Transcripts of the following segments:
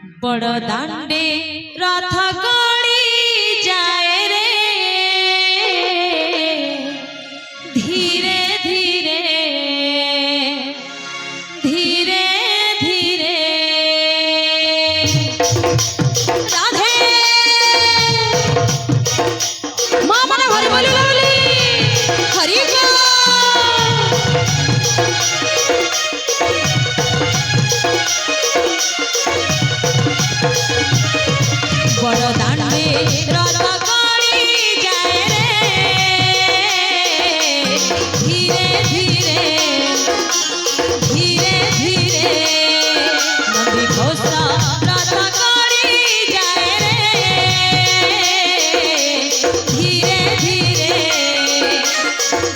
बड़ दांडे रथ गड़ी जाए रे धीरे धीरे धीरे धीरे राधे माँ मने हरि बोली लगली हरि बड़ दांडे रथ गड़ी जाए रे धीरे धीरे धीरे धीरे नंदी घोषा रथ गड़ी जाए रे धीरे धीरे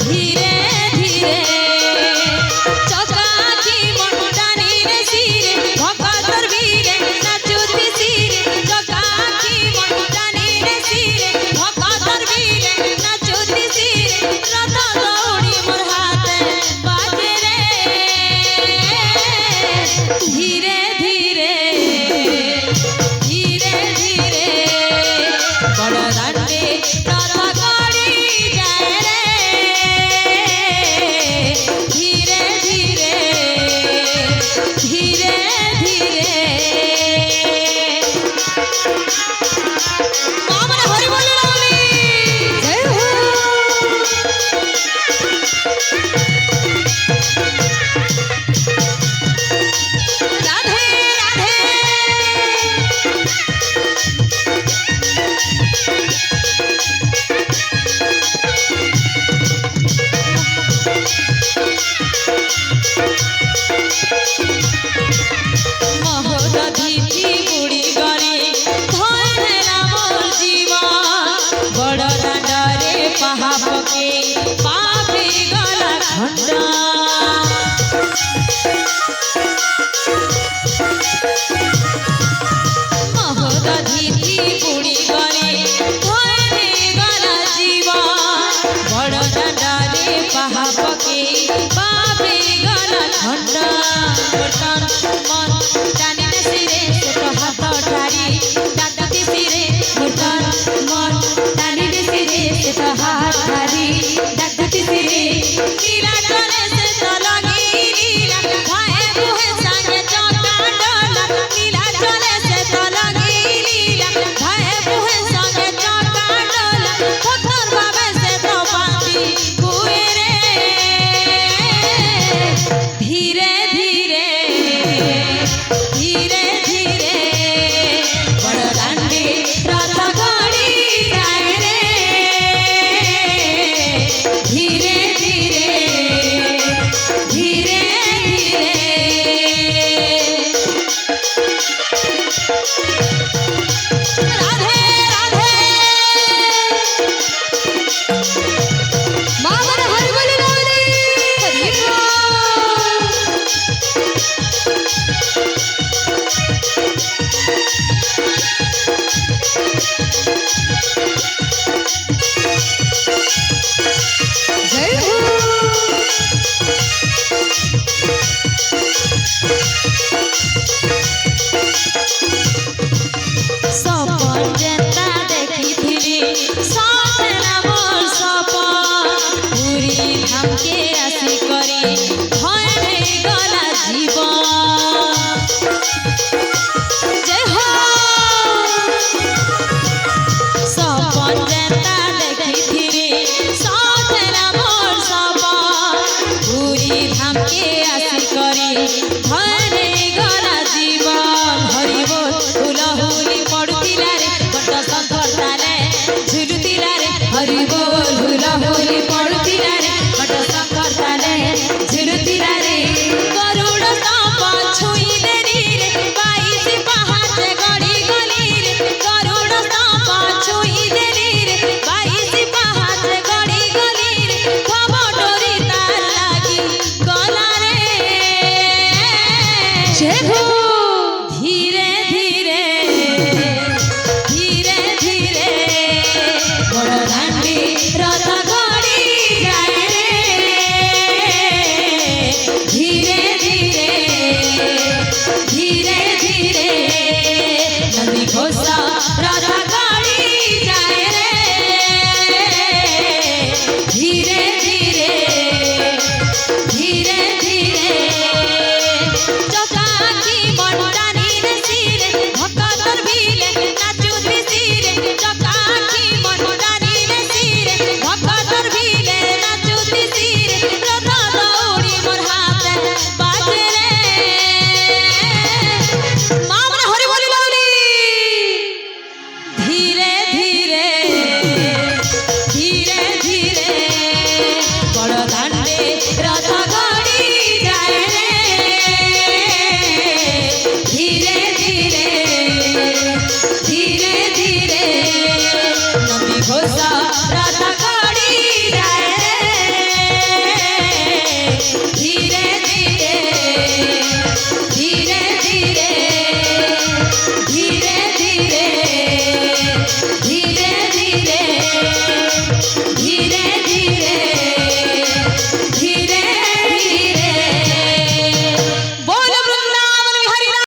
धीरे धीरे चकाकी मुंडानी रे सिरे भगतर वीरे नाचुती सिरे चकाकी मुंडानी रे सिरे भगतर वीरे नाचुती सिरे रथ दौड़ी मोर हाथे बाजे रे धीरे धीरे धीरे धीरे बड़ दांडे रथ गड़ी जाए रे धीरे धीरे धीरे धीरे माँ मने हरि बोली लगली जय हो राधे राधे महोदधि की बुड़ी गरी धरे रामर जीवन बड़ दांडरे पहा पके पापी गला खंडा महोदधि की बुड़ी गरी धरे गला जीवन बड़ दांडरे पहा पके पापी गला खंडा बटन मन टानी ने सिरे से तो हाथ ठारी डाकती सिरे बटन मन टानी ने सिरे से तो हाथ ठारी डाकती सिरे नीला चले से तो लगी नीला भाए मुहे संगे चौका डोला नीला चले से तो लगी नीला भाए मुहे संगे चौका डोला पत्थर बाबे से तो बांधी हुए रे धीरे धीरे धीरे धीरे बड़ दांडे रथ गड़ी जाए रे धीरे धीरे धीरे धीरे राधे राधे माँ मने हरि बोली लगली हरि जय हो